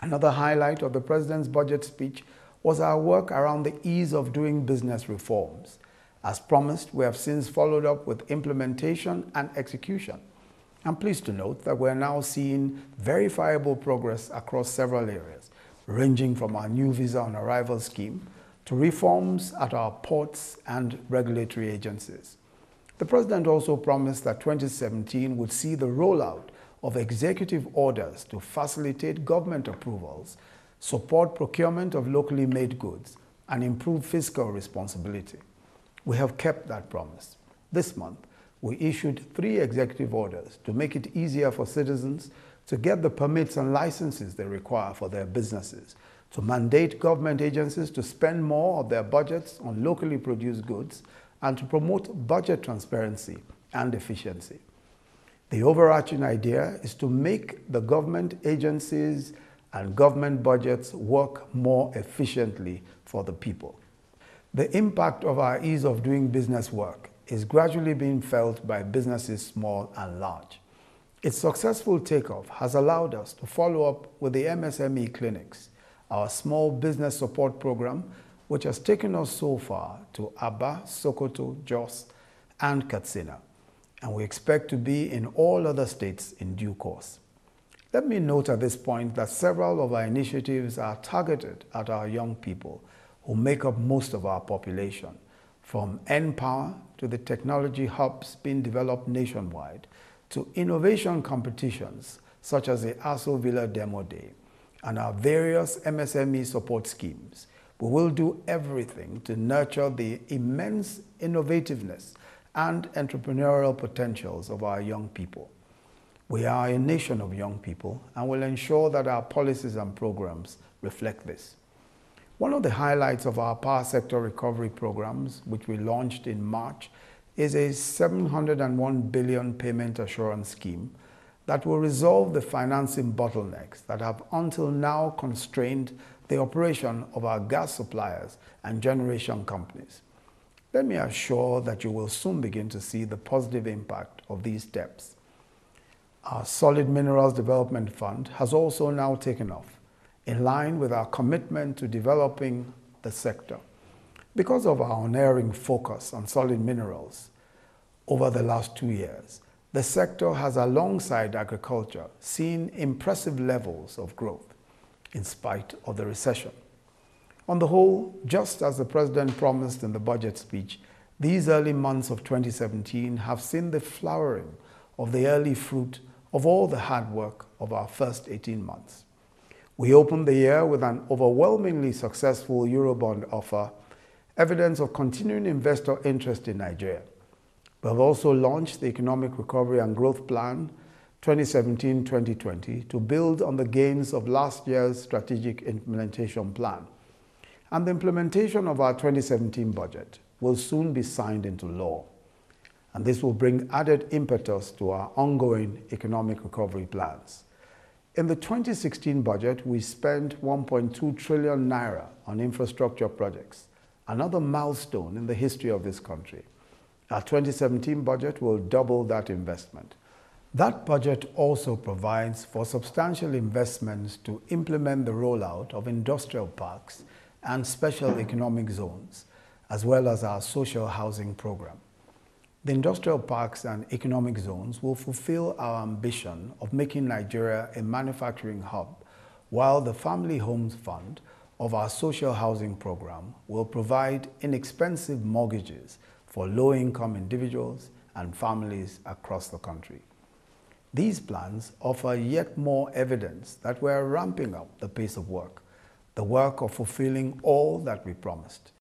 Another highlight of the President's budget speech was our work around the ease of doing business reforms. As promised, we have since followed up with implementation and execution. I'm pleased to note that we're now seeing verifiable progress across several areas, ranging from our new visa on arrival scheme to reforms at our ports and regulatory agencies. The President also promised that 2017 would see the rollout of executive orders to facilitate government approvals, support procurement of locally made goods, and improve fiscal responsibility. We have kept that promise. This month, we issued 3 executive orders to make it easier for citizens to get the permits and licenses they require for their businesses, to mandate government agencies to spend more of their budgets on locally produced goods, and to promote budget transparency and efficiency. The overarching idea is to make the government agencies and government budgets work more efficiently for the people. The impact of our ease of doing business work is gradually being felt by businesses small and large. Its successful takeoff has allowed us to follow up with the MSME clinics, our small business support program, which has taken us so far to Aba, Sokoto, Jos, and Katsina, and we expect to be in all other states in due course. Let me note at this point that several of our initiatives are targeted at our young people, who make up most of our population, from N-Power to the technology hubs being developed nationwide, to innovation competitions such as the Aso Villa Demo Day and our various MSME support schemes. We will do everything to nurture the immense innovativeness and entrepreneurial potentials of our young people. We are a nation of young people and will ensure that our policies and programs reflect this. One of the highlights of our power sector recovery programs, which we launched in March, is a 701 billion payment assurance scheme that will resolve the financing bottlenecks that have until now constrained the operation of our gas suppliers and generation companies. Let me assure that you will soon begin to see the positive impact of these steps. Our Solid Minerals Development Fund has also now taken off, in line with our commitment to developing the sector. Because of our unerring focus on solid minerals over the last 2 years, the sector has, alongside agriculture, seen impressive levels of growth in spite of the recession. On the whole, just as the President promised in the budget speech, these early months of 2017 have seen the flowering of the early fruit of all the hard work of our first 18 months. We opened the year with an overwhelmingly successful Eurobond offer, evidence of continuing investor interest in Nigeria. We have also launched the Economic Recovery and Growth Plan 2017-2020 to build on the gains of last year's Strategic Implementation Plan. And the implementation of our 2017 budget will soon be signed into law. And this will bring added impetus to our ongoing economic recovery plans. In the 2016 budget, we spent 1.2 trillion naira on infrastructure projects, another milestone in the history of this country. Our 2017 budget will double that investment. That budget also provides for substantial investments to implement the rollout of industrial parks and special economic zones, as well as our social housing program. The industrial parks and economic zones will fulfill our ambition of making Nigeria a manufacturing hub, while the Family Homes Fund of our social housing program will provide inexpensive mortgages for low-income individuals and families across the country. These plans offer yet more evidence that we are ramping up the pace of work, the work of fulfilling all that we promised.